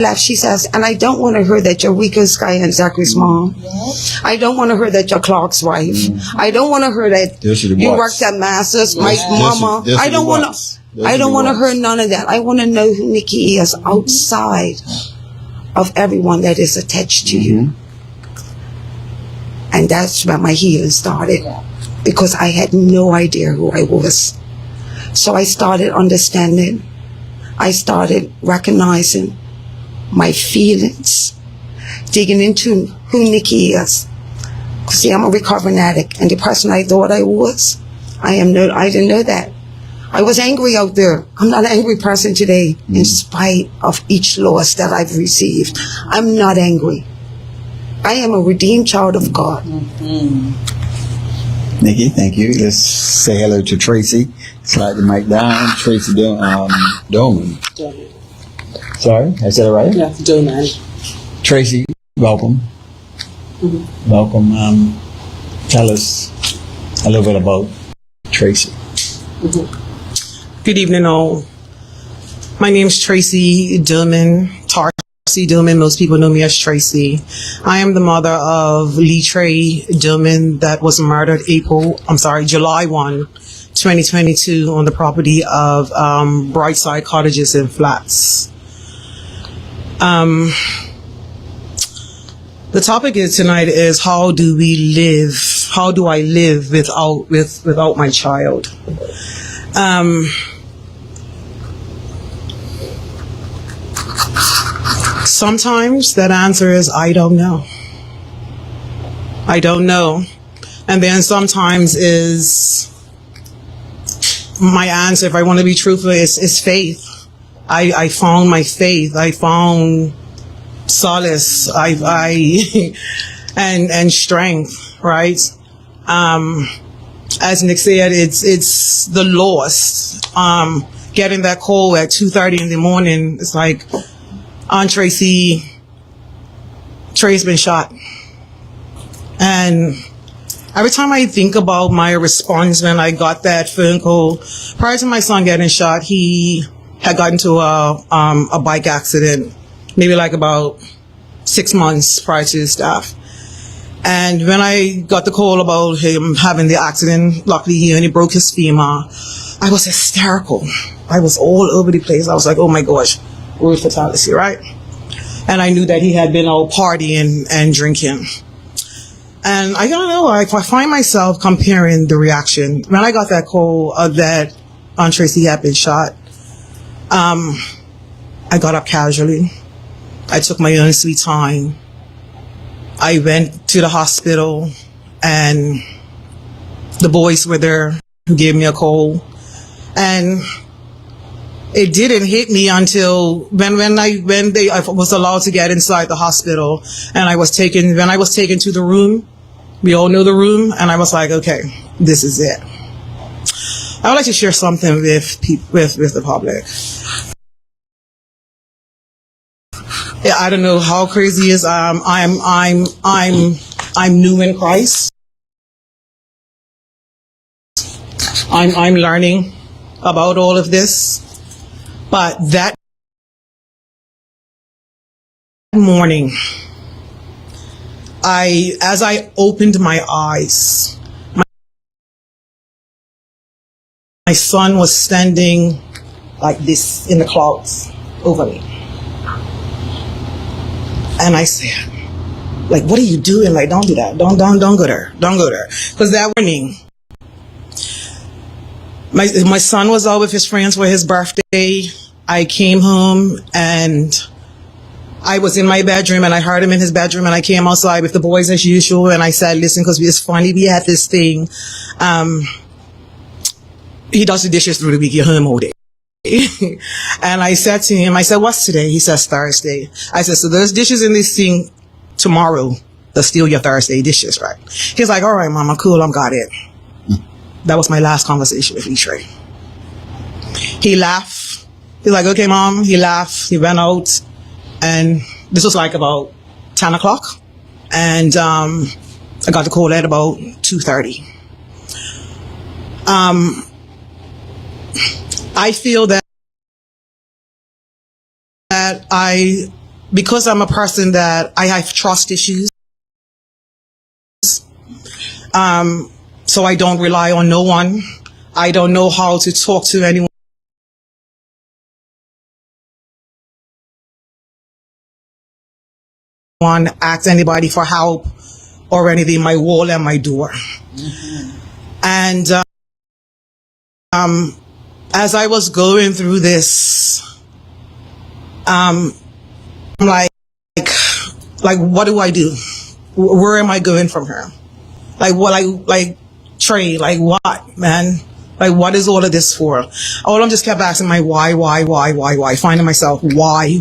left, she says, and I don't want to hear that you're Rico Sky and Zachary's mom. I don't want to hear that you're Clark's wife. I don't want to hear that you worked at Masters, my mama. I don't want to hear none of that. I want to know who Nikki is outside of everyone that is attached to you. And that's where my healing started, because I had no idea who I was. So I started understanding. I started recognizing my feelings, digging into who Nikki is. See, I'm a recovering addict, and the person I thought I was, I didn't know that. I was angry out there. I'm not an angry person today, in spite of each loss that I've received. I'm not angry. I am a redeemed child of God. Nikki, thank you. Let's say hello to Tracy. Slide the mic down. Tracy Dolman. Sorry, I said it right? Yeah, Dolman. Tracy, welcome. Welcome. Tell us a little bit about Tracy. Good evening, all. My name is Tracy Dillman, Tarcy Dillman. Most people know me as Tracy. I am the mother of Lee Trey Dillman that was murdered July 1, 2022 on the property of Brightside Cottages and Flats. The topic tonight is how do we live? How do I live without my child? Sometimes that answer is I don't know. I don't know. And then sometimes is my answer, if I want to be truthful, is faith. I found my faith. I found solace. And strength, right? As Nick said, it's the loss. Getting that call at 2:30 in the morning, it's like, Aunt Tracy, Trey's been shot. And every time I think about my response when I got that phone call, prior to my son getting shot, he had gotten into a bike accident, maybe like about 6 months prior to his death. And when I got the call about him having the accident, luckily he only broke his femur, I was hysterical. I was all over the place. I was like, oh my gosh, word fatality, right? And I knew that he had been out partying and drinking. And I don't know, I find myself comparing the reaction. When I got that call that Aunt Tracy had been shot, I got up casually. I took my own sweet time. I went to the hospital and the boys were there who gave me a call. And it didn't hit me until when I was allowed to get inside the hospital and when I was taken to the room, we all know the room, and I was like, okay, this is it. I would like to share something with the public. Yeah, I don't know how crazy it is. I'm new in Christ. I'm learning about all of this. But that morning, as I opened my eyes, my son was standing like this in the clouds over me. And I said, like, what are you doing? Like, don't do that. Don't go there. Don't go there. Because that morning, my son was out with his friends for his birthday. I came home and I was in my bedroom and I heard him in his bedroom, and I came outside with the boys as usual, and I said, listen, because it's funny, we had this thing. He does the dishes through the week, you're home all day. And I said to him, I said, what's today? He says Thursday. I said, so there's dishes in this thing tomorrow. They'll steal your Thursday dishes, right? He's like, all right, mama, cool, I'm got it. That was my last conversation with E-Trey. He laughed. He's like, okay, mom. He laughed. He went out. And this was like about 10 o'clock. And I got the call at about 2:30. I feel that I because I'm a person that I have trust issues, so I don't rely on no one. I don't know how to talk to anyone. Ask anybody for help or anything, my wall and my door. And as I was going through this, I'm like, what do I do? Where am I going from here? Like what? Like Trey? Like what, man? Like what is all of this for? All I'm just kept asking my why? Finding myself why?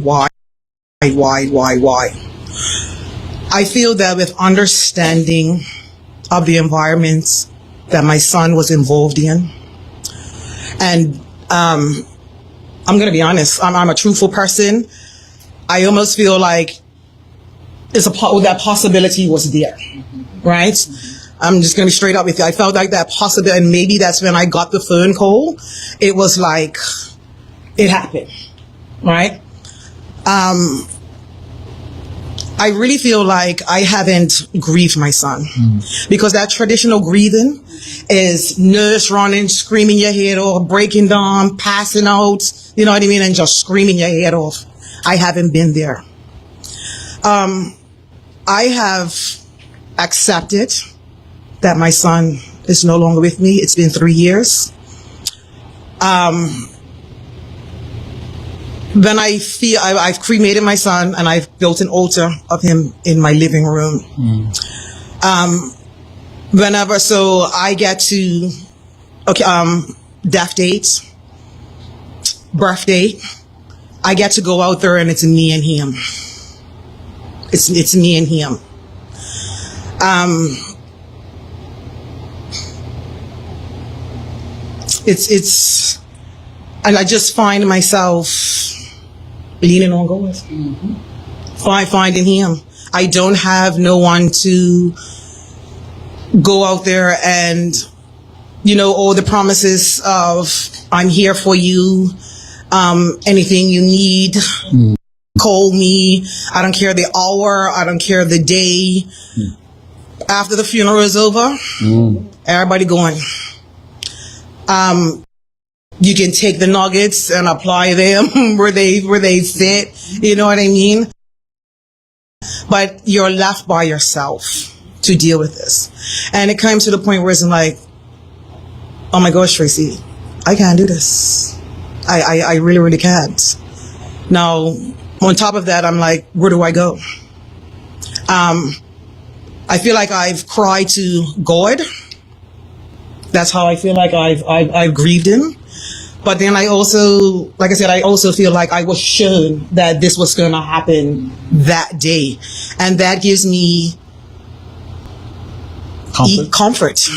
I feel that with understanding of the environment that my son was involved in, and I'm going to be honest, I'm a truthful person. I almost feel like that possibility was there, right? I'm just going to be straight up with you. I felt like that possibility, and maybe that's when I got the phone call. It was like, it happened, right? I really feel like I haven't grieved my son, because that traditional grieving is nurse running, screaming your head off, breaking down, passing out, you know what I mean, and just screaming your head off. I haven't been there. I have accepted that my son is no longer with me. It's been 3 years. Then I feel I've cremated my son, and I've built an altar of him in my living room. Whenever, so I get to, death date, birthday, I get to go out there and it's me and him. It's me and him. It's, and I just find myself leaning on God. Finding him. I don't have no one to go out there and, you know, all the promises of I'm here for you, anything you need, call me. I don't care the hour, I don't care the day. After the funeral is over, everybody going. You can take the nuggets and apply them where they sit, you know what I mean? But you're left by yourself to deal with this. And it came to the point where it's like, oh my gosh, Tracy, I can't do this. I really, really can't. Now, on top of that, I'm like, where do I go? I feel like I've cried to God. That's how I feel like I've grieved him. But then I also, like I said, I also feel like I was shown that this was going to happen that day. And that gives me comfort.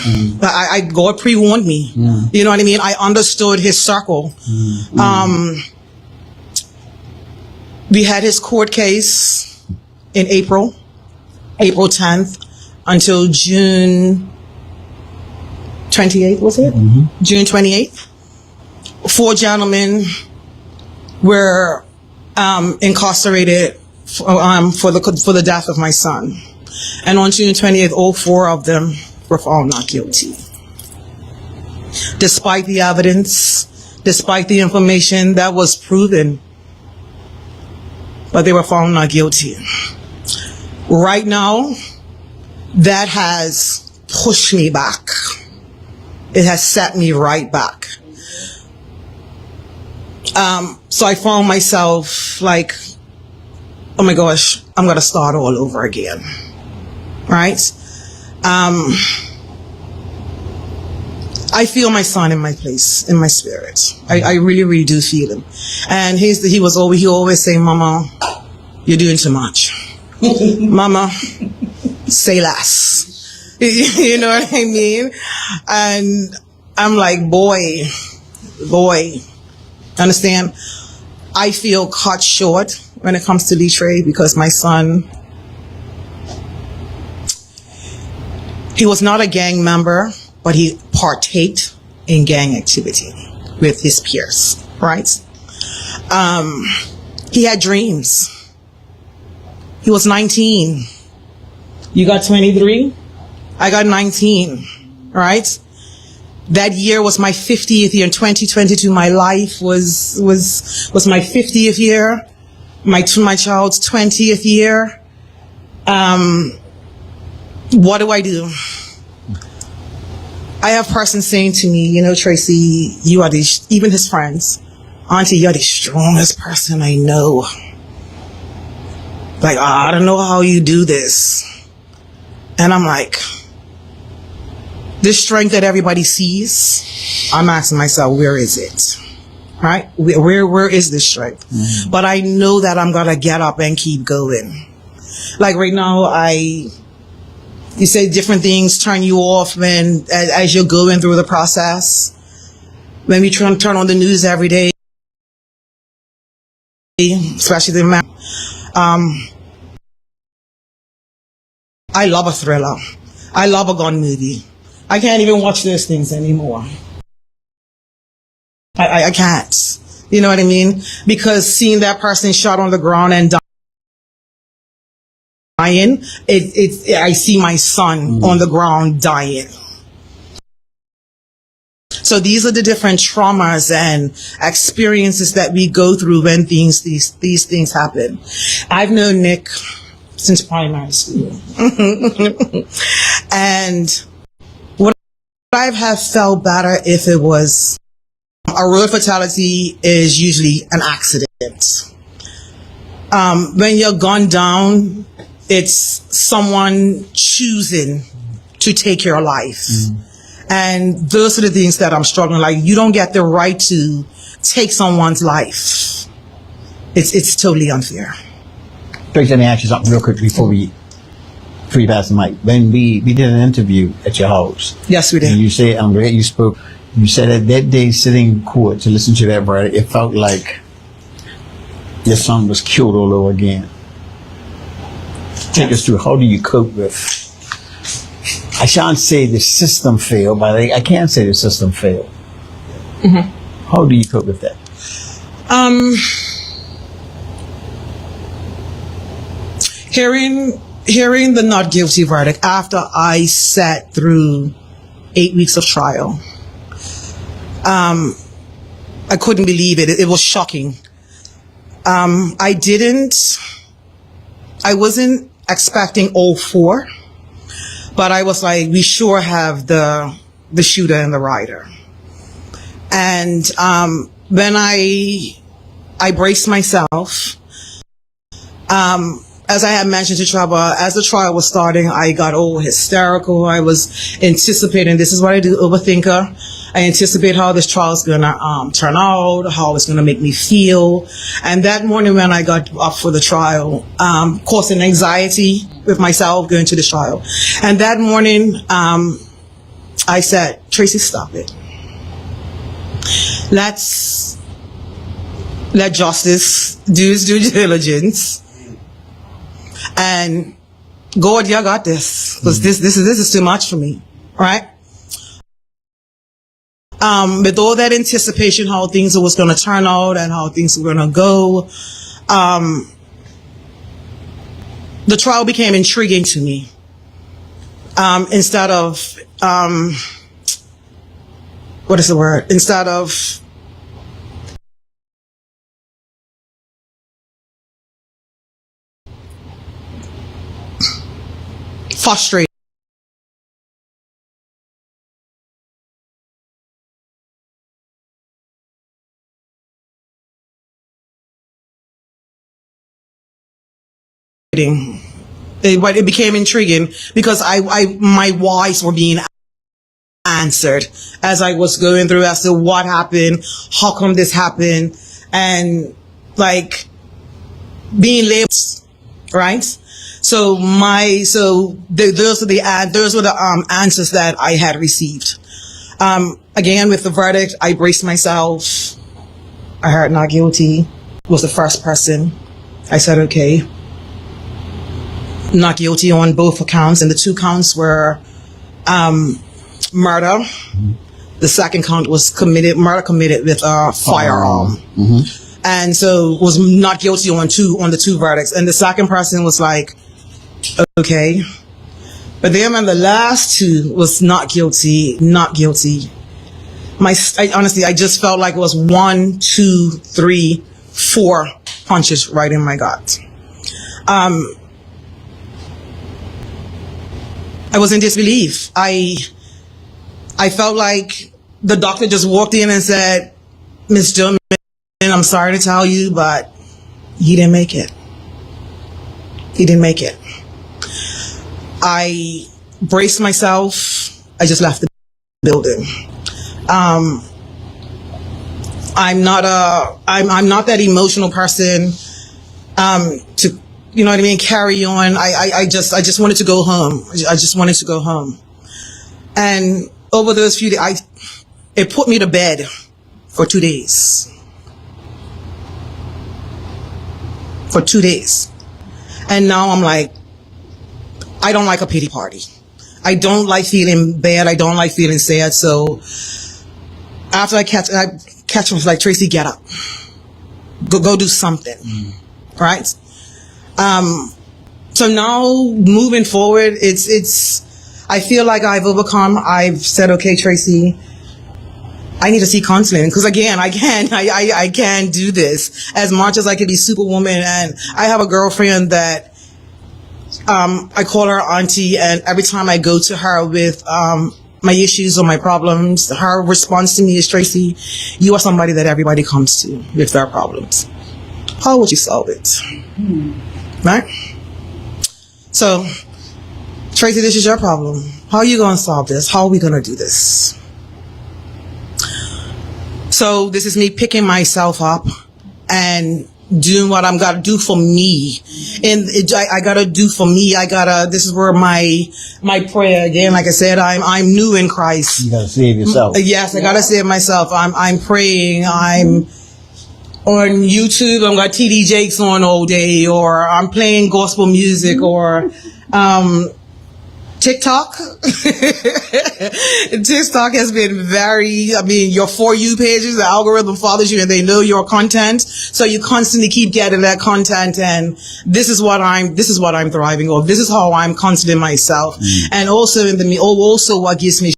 God pre-warned me. You know what I mean? I understood his circle. We had his court case in April 10th until June 28th, was it? June 28th. 4 gentlemen were incarcerated for the death of my son. And on June 28th, all 4 of them were found not guilty. Despite the evidence, despite the information that was proven, but they were found not guilty. Right now, that has pushed me back. It has set me right back. So I found myself like, oh my gosh, I'm going to start all over again. Right? I feel my son in my place, in my spirit. I really, really do feel him. And he always say, Mama, you're doing too much. Mama, say less. You know what I mean? And I'm like, boy, understand? I feel cut short when it comes to Trey because my son, he was not a gang member, but he partaked in gang activity with his peers, right? He had dreams. He was 19. You got 23? I got 19, right? That year was my 50th year. In 2022, my life was my 50th year. My child's 20th year. What do I do? I have persons saying to me, you know, Tracy, you are even his friends, Auntie, you're the strongest person I know. Like, I don't know how you do this. And I'm like, this strength that everybody sees, I'm asking myself, where is it? Right? Where is this strength? Mm-hmm. But I know that I'm going to get up and keep going. Like right now, you say different things turn you off as you're going through the process. When we turn on the news every day, especially the I love a thriller. I love a gun movie. I can't even watch those things anymore. I can't. You know what I mean? Because seeing that person shot on the ground and dying, I see my son on the ground dying. So these are the different traumas and experiences that we go through when these things happen. I've known Nick since primary school. And would I have felt better if it was a road fatality is usually an accident. When you're gunned down, it's someone choosing to take your life. And those are the things that I'm struggling. Like, you don't get the right to take someone's life. It's totally unfair. Tracy, let me ask you something real quick before you pass the mic. When we did an interview at your house. Yes, we did. And you said, you spoke, you said that day sitting in court to listen to that verdict, it felt like your son was killed all over again. Take us through, how do you cope with, I shan't say the system failed, but I can say the system failed. Mm-hmm. How do you cope with that? Hearing the not guilty verdict after I sat through 8 weeks of trial, I couldn't believe it. It was shocking. I wasn't expecting all four, but I was like, we sure have the shooter and the rider. And when I braced myself, as I had mentioned to Trevor, as the trial was starting, I got all hysterical. I was anticipating, this is what I do, overthinker. I anticipate how this trial is going to turn out, how it's going to make me feel. And that morning when I got up for the trial, causing anxiety with myself going to the trial. And that morning, I said, Tracy, stop it. Let justice do its due diligence. And God, you got this, because this is too much for me, right? With all that anticipation, how things was going to turn out and how things were going to go, the trial became intriguing to me. Instead of what is the word? Instead of frustrated. It became intriguing because my whys were being answered as I was going through as to what happened, how come this happened, and like being labeled, right? So those were the answers that I had received. Again, with the verdict, I braced myself. I heard not guilty. Was the first person. I said, okay. Not guilty on both accounts, and the two counts were murder. Mm-hmm. The second count was murder committed with a firearm. Mm-hmm. And so was not guilty on the two verdicts. And the second person was like, okay. But then on the last two was not guilty, not guilty. Honestly, I just felt like it was 1, 2, 3, 4 punches right in my gut. I was in disbelief. I felt like the doctor just walked in and said, Miss Joe, I'm sorry to tell you, but he didn't make it. He didn't make it. I braced myself. I just left the building. I'm not that emotional person to, you know what I mean, carry on. I just wanted to go home. I just wanted to go home. And over those few days, it put me to bed for 2 days. For 2 days. And now I'm like, I don't like a pity party. I don't like feeling bad. I don't like feeling sad. So after I catch him, I was like, Tracy, get up. Go do something. Right? So now moving forward, I feel like I've overcome. I've said, okay, Tracy, I need to see counseling, because again, I can't do this as much as I could be superwoman. And I have a girlfriend that I call her auntie, and every time I go to her with my issues or my problems, her response to me is, Tracy, you are somebody that everybody comes to with their problems. How would you solve it? Right? So, Tracy, this is your problem. How are you going to solve this? How are we going to do this? So this is me picking myself up and doing what I'm got to do for me. And I got to do for me. This is where my prayer, again, like I said, I'm new in Christ. You got to save yourself. Yes, I got to save myself. I'm praying. I'm on YouTube. I've got TD Jakes on all day, or I'm playing gospel music, or TikTok. TikTok has been your For You pages, the algorithm follows you and they know your content. So you constantly keep getting that content, and this is what I'm thriving over. This is how I'm confident in myself. And also also what gives me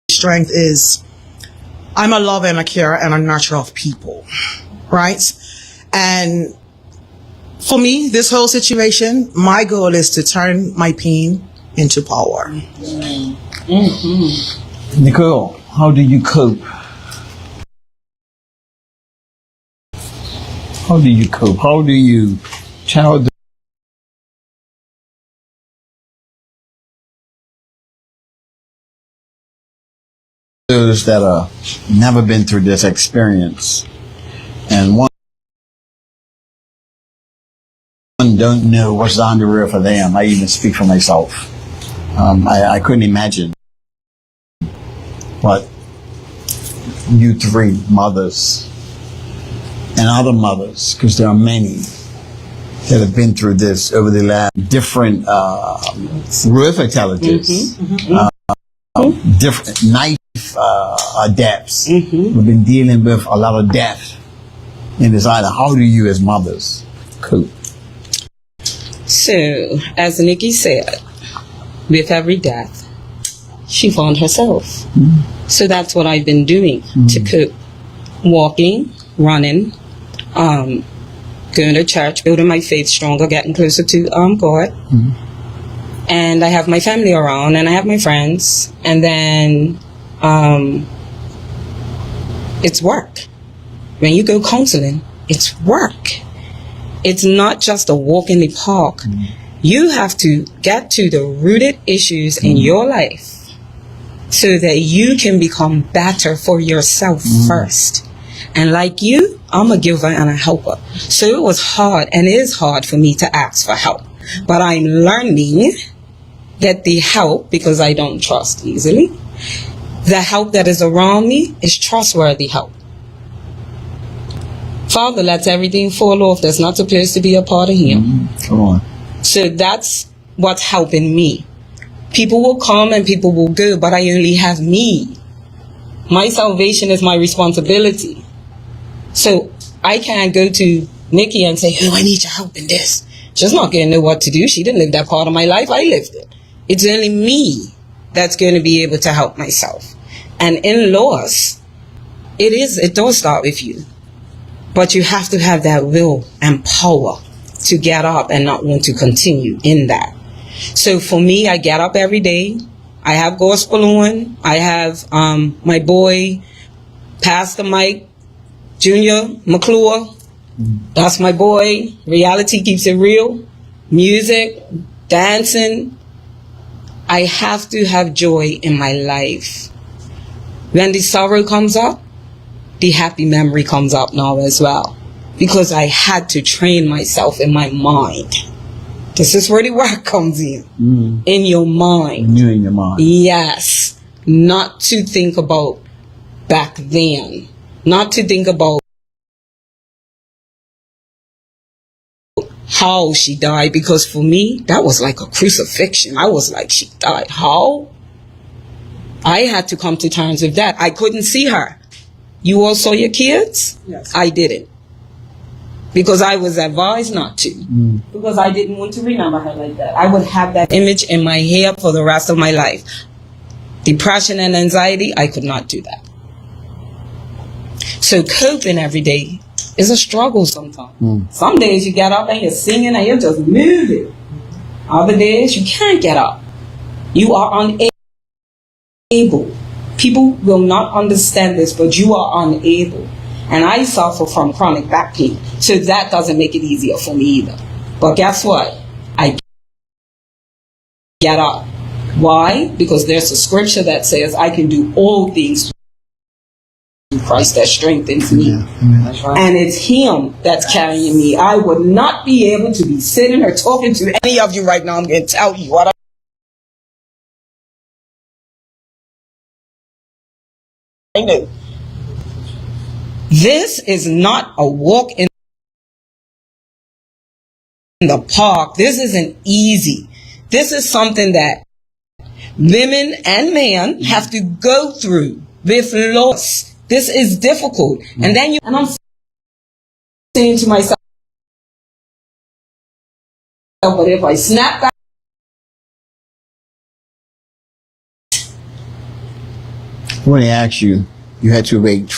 strength is I'm a lover and a carer and a nurturer of people. Right? And for me, this whole situation, my goal is to turn my pain into power. Nicole, how do you cope? How do you cope? How do you tell those that have never been through this experience, and one don't know what's down the road for them? I even speak for myself. I couldn't imagine what you three mothers and other mothers, because there are many that have been through this over the last different road fatalities, different knife deaths. We've been dealing with a lot of death in this island. How do you as mothers cope? So, as Nikki said, with every death, she found herself. So that's what I've been doing to cope. Walking, running, going to church, building my faith stronger, getting closer to God. And I have my family around, and I have my friends. And then it's work. When you go counseling, it's work. It's not just a walk in the park. You have to get to the rooted issues in your life so that you can become better for yourself first. And like you, I'm a giver and a helper. So it was hard, and it is hard for me to ask for help. But I'm learning that the help, because I don't trust easily, the help that is around me is trustworthy help. Father lets everything fall off that's not supposed to be a part of him. Come on. So that's what's helping me. People will come and people will go, but I only have me. My salvation is my responsibility. So I can't go to Nikki and say, oh, I need your help in this. She's not going to know what to do. She didn't live that part of my life. I lived it. It's only me that's going to be able to help myself. And in-laws, it does start with you. But you have to have that will and power to get up and not want to continue in that. So for me, I get up every day. I have gospel on. I have my boy, Pastor Mike Jr. McClure. That's my boy. Reality keeps it real. Music, dancing. I have to have joy in my life. When the sorrow comes up, the happy memory comes up now as well. Because I had to train myself in my mind. This is where the work comes in. In your mind. You in your mind. Yes. Not to think about back then. Not to think about how she died. Because for me, that was like a crucifixion. I was like, she died. How? I had to come to terms with that. I couldn't see her. You all saw your kids? Yes. I didn't. Because I was advised not to. Because I didn't want to remember her like that. I would have that image in my head for the rest of my life. Depression and anxiety, I could not do that. So coping every day is a struggle sometimes. Some days you get up and you're singing and you're just moving. Other days you can't get up. You are unable. People will not understand this, but you are unable. And I suffer from chronic back pain. So that doesn't make it easier for me either. But guess what? I get up. Why? Because there's a scripture that says I can do all things through Christ that strengthens me. And it's Him that's carrying me. I would not be able to be sitting or talking to any of you right now. I'm going to tell you what I know. This is not a walk in the park. This isn't easy. This is something that women and men have to go through with loss. This is difficult. And I'm saying to myself, but if I snap back, When they asked you, you had to rate